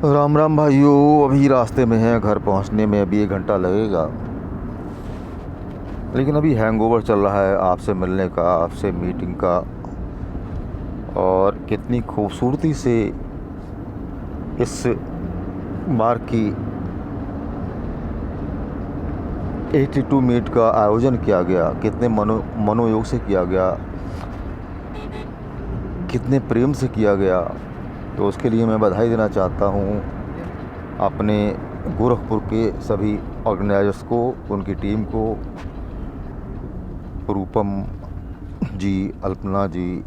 राम राम भाइयों। अभी रास्ते में हैं, घर पहुंचने में अभी 1 घंटा लगेगा। लेकिन अभी हैंगओवर चल रहा है आपसे मिलने का, आपसे मीटिंग का। और कितनी खूबसूरती से इस बार की 82 मीट का आयोजन किया गया, कितने मनोयोग से किया गया, कितने प्रेम से किया गया। तो उसके लिए मैं बधाई देना चाहता हूँ अपने गोरखपुर के सभी ऑर्गेनाइजर्स को, उनकी टीम को, रूपम जी, अल्पना जी,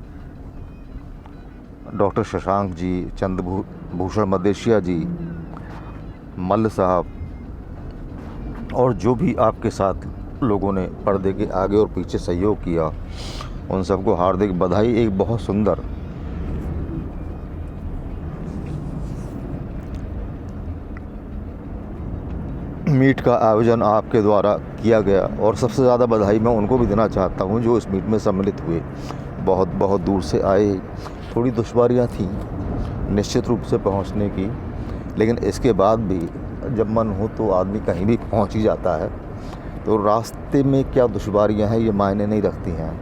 डॉक्टर शशांक जी, चंद्रभूषण मदेशिया जी, मल्ल साहब, और जो भी आपके साथ लोगों ने पर्दे के आगे और पीछे सहयोग किया, उन सबको हार्दिक बधाई। एक बहुत सुंदर मीट का आयोजन आपके द्वारा किया गया, और सबसे ज़्यादा बधाई मैं उनको भी देना चाहता हूं जो इस मीट में सम्मिलित हुए। बहुत बहुत दूर से आए, थोड़ी दुश्वारियां थी निश्चित रूप से पहुंचने की, लेकिन इसके बाद भी जब मन हो तो आदमी कहीं भी पहुंच ही जाता है। तो रास्ते में क्या दुश्वारियां हैं ये मायने नहीं रखती हैं।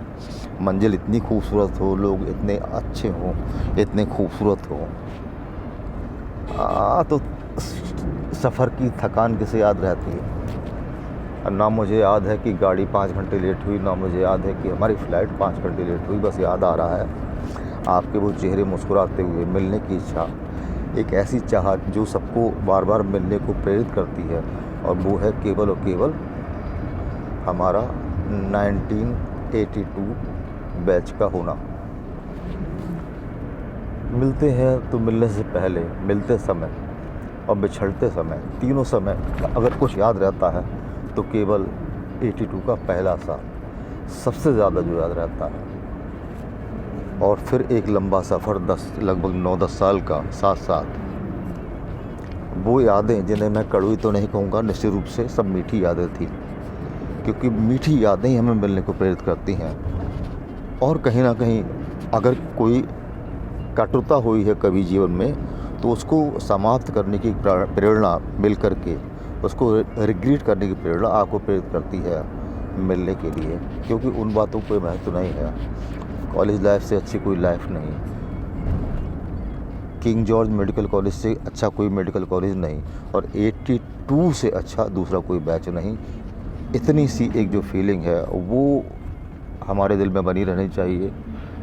मंजिल इतनी खूबसूरत हो, लोग इतने अच्छे हों, इतने खूबसूरत हों, तो सफ़र की थकान किसे याद रहती है। ना मुझे याद है कि गाड़ी 5 घंटे लेट हुई, ना मुझे याद है कि हमारी फ़्लाइट 5 घंटे लेट हुई। बस याद आ रहा है आपके वो चेहरे मुस्कुराते हुए, मिलने की इच्छा, एक ऐसी चाहत जो सबको बार बार मिलने को प्रेरित करती है। और वो है केवल और केवल हमारा 1982 बैच का होना। मिलते हैं तो मिलने से पहले, मिलते समय और बिछड़ते समय, तीनों समय अगर कुछ याद रहता है तो केवल 82 का पहला साल सबसे ज़्यादा जो याद रहता है। और फिर एक लंबा सफ़र लगभग 9-10 साल का साथ साथ, वो यादें जिन्हें मैं कड़वी तो नहीं कहूँगा, निश्चित रूप से सब मीठी यादें थी, क्योंकि मीठी यादें ही हमें मिलने को प्रेरित करती हैं। और कहीं ना कहीं अगर कोई कटुता हुई है कभी जीवन में, तो उसको समाप्त करने की प्रेरणा मिल कर के, उसको रिग्रेट करने की प्रेरणा आपको प्रेरित करती है मिलने के लिए, क्योंकि उन बातों को महत्व नहीं है। कॉलेज लाइफ से अच्छी कोई लाइफ नहीं, किंग जॉर्ज मेडिकल कॉलेज से अच्छा कोई मेडिकल कॉलेज नहीं, और 82 से अच्छा दूसरा कोई बैच नहीं। इतनी सी एक जो फीलिंग है वो हमारे दिल में बनी रहनी चाहिए।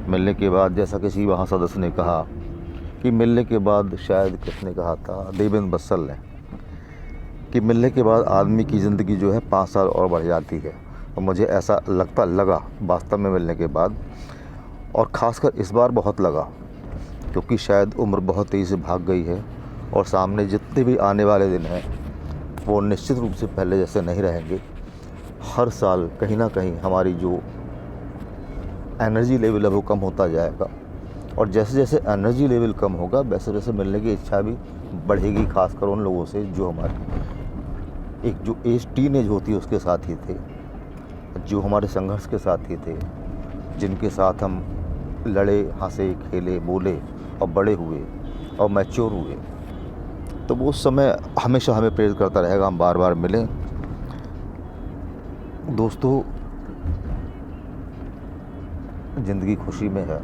मिलने के बाद, जैसा किसी वहाँ सदस्य ने कहा कि मिलने के बाद, शायद किसने कहा था, देवेंद्र बत्सल ने, कि मिलने के बाद आदमी की ज़िंदगी जो है 5 साल और बढ़ जाती है। और मुझे ऐसा लगा वास्तव में मिलने के बाद, और ख़ासकर इस बार बहुत लगा, क्योंकि शायद उम्र बहुत तेज़ी से भाग गई है और सामने जितने भी आने वाले दिन हैं वो निश्चित रूप से पहले जैसे नहीं रहेंगे। हर साल कहीं ना कहीं हमारी जो एनर्जी लेवल है वो कम होता जाएगा, और जैसे जैसे एनर्जी लेवल कम होगा वैसे वैसे मिलने की इच्छा भी बढ़ेगी, खासकर उन लोगों से जो हमारी एक जो एज टीन एज होती है उसके साथ ही थे, जो हमारे संघर्ष के साथ ही थे, जिनके साथ हम लड़े, हंसे, खेले, बोले और बड़े हुए और मैच्योर हुए। तो वो समय हमेशा हमें प्रेरित करता रहेगा, हम बार बार मिलें। दोस्तों, ज़िंदगी खुशी में है,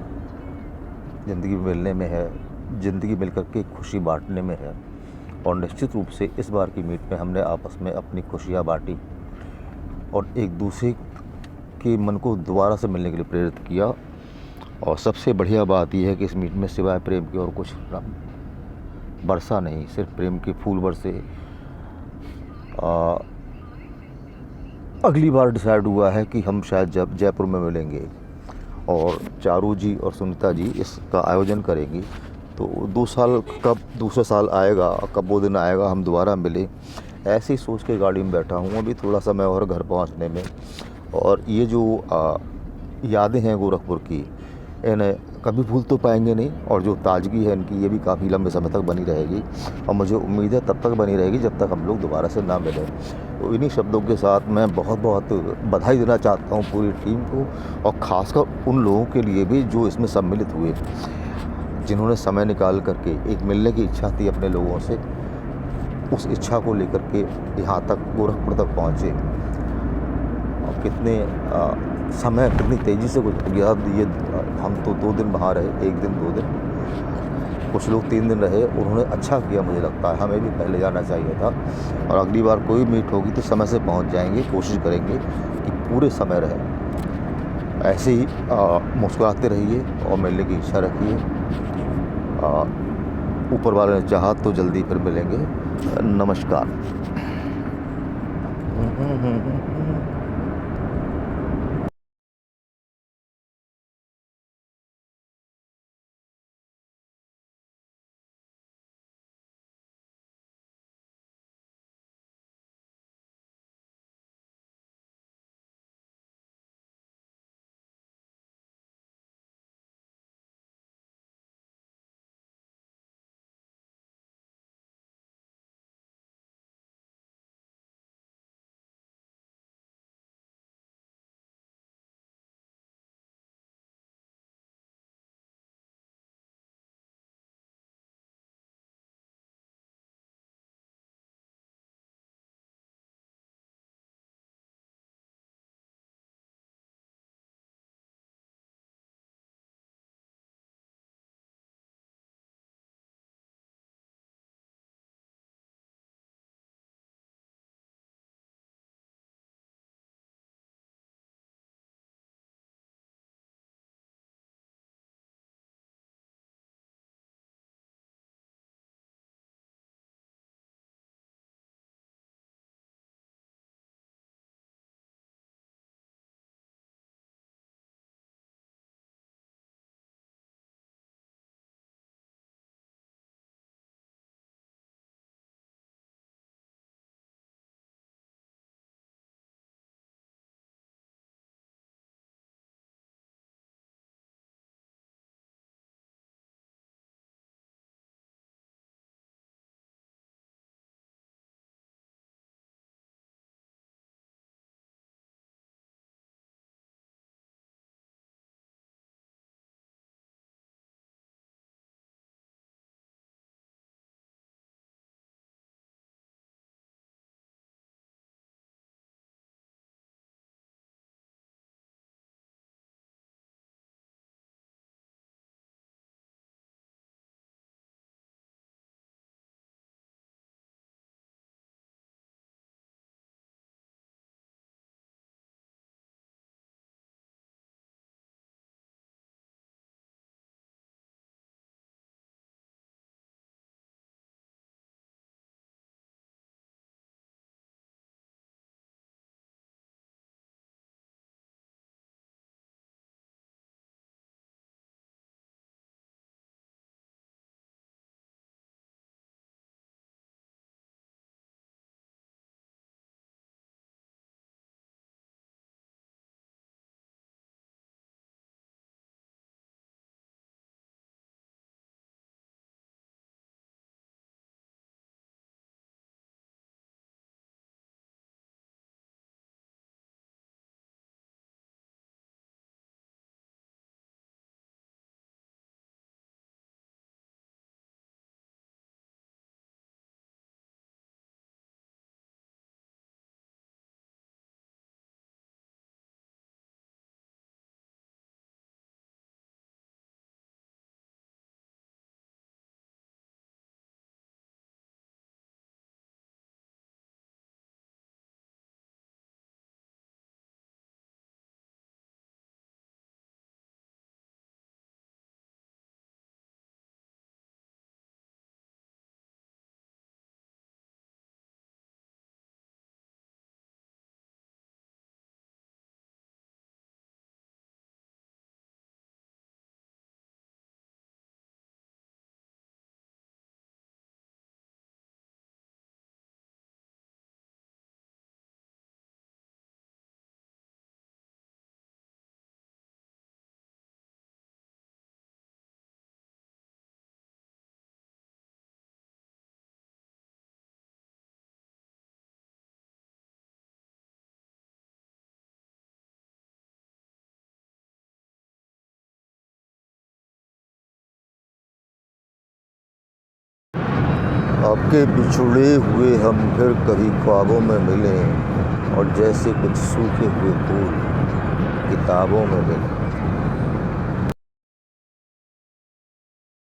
ज़िंदगी मिलने में है, ज़िंदगी मिलकर के खुशी बांटने में है। और निश्चित रूप से इस बार की मीट में हमने आपस में अपनी खुशियाँ बांटी और एक दूसरे के मन को दोबारा से मिलने के लिए प्रेरित किया। और सबसे बढ़िया बात यह है कि इस मीट में सिवाय प्रेम के और कुछ बरसा नहीं, सिर्फ प्रेम के फूल बरसे। अगली बार डिसाइड हुआ है कि हम शायद जब जयपुर में मिलेंगे और चारू जी और सुनीता जी इसका आयोजन करेंगी, तो 2 साल कब दूसरा साल आएगा, कब वो दिन आएगा हम दोबारा मिले, ऐसे ही सोच के गाड़ी में बैठा हूँ अभी थोड़ा समय और घर पहुँचने में। और ये जो यादें हैं गोरखपुर की, इन्हें कभी भूल तो पाएंगे नहीं, और जो ताजगी है इनकी ये भी काफ़ी लंबे समय तक बनी रहेगी, और मुझे उम्मीद है तब तक बनी रहेगी जब तक हम लोग दोबारा से ना मिलें। तो इन्हीं शब्दों के साथ मैं बहुत बहुत बधाई देना चाहता हूँ पूरी टीम को, और ख़ासकर उन लोगों के लिए भी जो इसमें सम्मिलित हुए। जिन्होंने समय निकाल करके एक मिलने की इच्छा थी अपने लोगों से, उस इच्छा को लेकर के यहाँ तक गोरखपुर तक पहुँचे। और कितने समय कितनी तेज़ी से गुजर गया। ये हम तो 2 दिन वहाँ रहे, 1 दिन 2 दिन, कुछ लोग 3 दिन रहे। उन्होंने अच्छा किया, मुझे लगता है हमें भी पहले जाना चाहिए था। और अगली बार कोई मीट होगी तो समय से पहुँच जाएंगे, कोशिश करेंगे कि पूरे समय रहें। ऐसे ही मुस्कुराते रहिए और मिलने की इच्छा रखिए। ऊपर वाले ने चाहा तो जल्दी फिर मिलेंगे। नमस्कार। आपके बिछुड़े हुए हम फिर कभी ख्वाबों में मिलें और जैसे कुछ सूखे हुए फूल किताबों में मिलें।